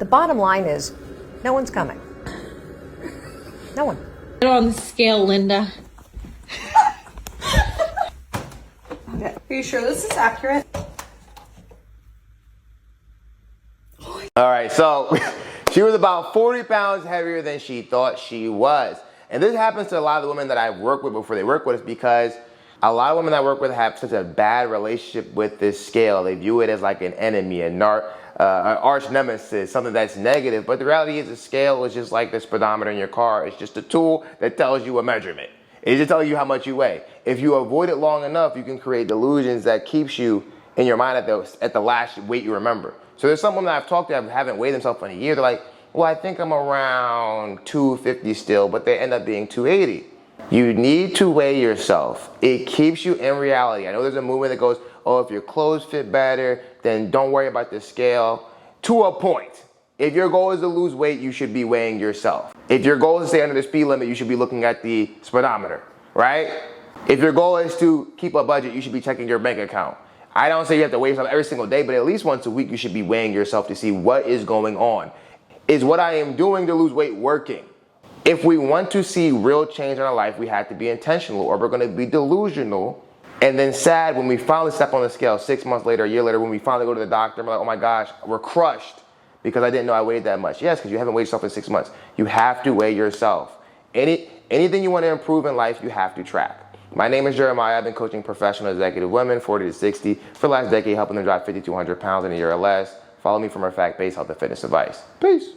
The bottom line is, no one's coming. No one. Put on the scale, Linda. Okay. Are you sure this is accurate? All right, so she was about 40 pounds heavier than she thought she was. And this happens to a lot of the women that I've worked with before they work with us, because a lot of women that I work with have such a bad relationship with this scale. They view it as like an enemy, an arch nemesis, something that's negative. But the reality is the scale is just like the speedometer in your car. It's just a tool that tells you a measurement. It just tells you how much you weigh. If you avoid it long enough, you can create delusions that keeps you in your mind at the last weight you remember. So there's some women that I've talked to that haven't weighed themselves in a year. They're like, well, I think I'm around 250 still, but they end up being 280. You need to weigh yourself. It keeps you in reality. I know there's a movement that goes, oh, if your clothes fit better, then don't worry about the scale. To a point. If your goal is to lose weight, you should be weighing yourself. If your goal is to stay under the speed limit, you should be looking at the speedometer, right? If your goal is to keep a budget, you should be checking your bank account. I don't say you have to weigh yourself every single day, but at least once a week, you should be weighing yourself to see what is going on. Is what I am doing to lose weight working? If we want to see real change in our life, we have to be intentional, or we're going to be delusional and then sad when we finally step on the scale 6 months later, a year later, when we finally go to the doctor and we're like, oh my gosh, we're crushed because I didn't know I weighed that much. Yes, because you haven't weighed yourself in 6 months. You have to weigh yourself. Anything you want to improve in life, you have to track. My name is Jeremiah. I've been coaching professional executive women, 40 to 60, for the last decade, helping them drop 5,200 pounds in a year or less. Follow me for more fact-based health and fitness advice. Peace.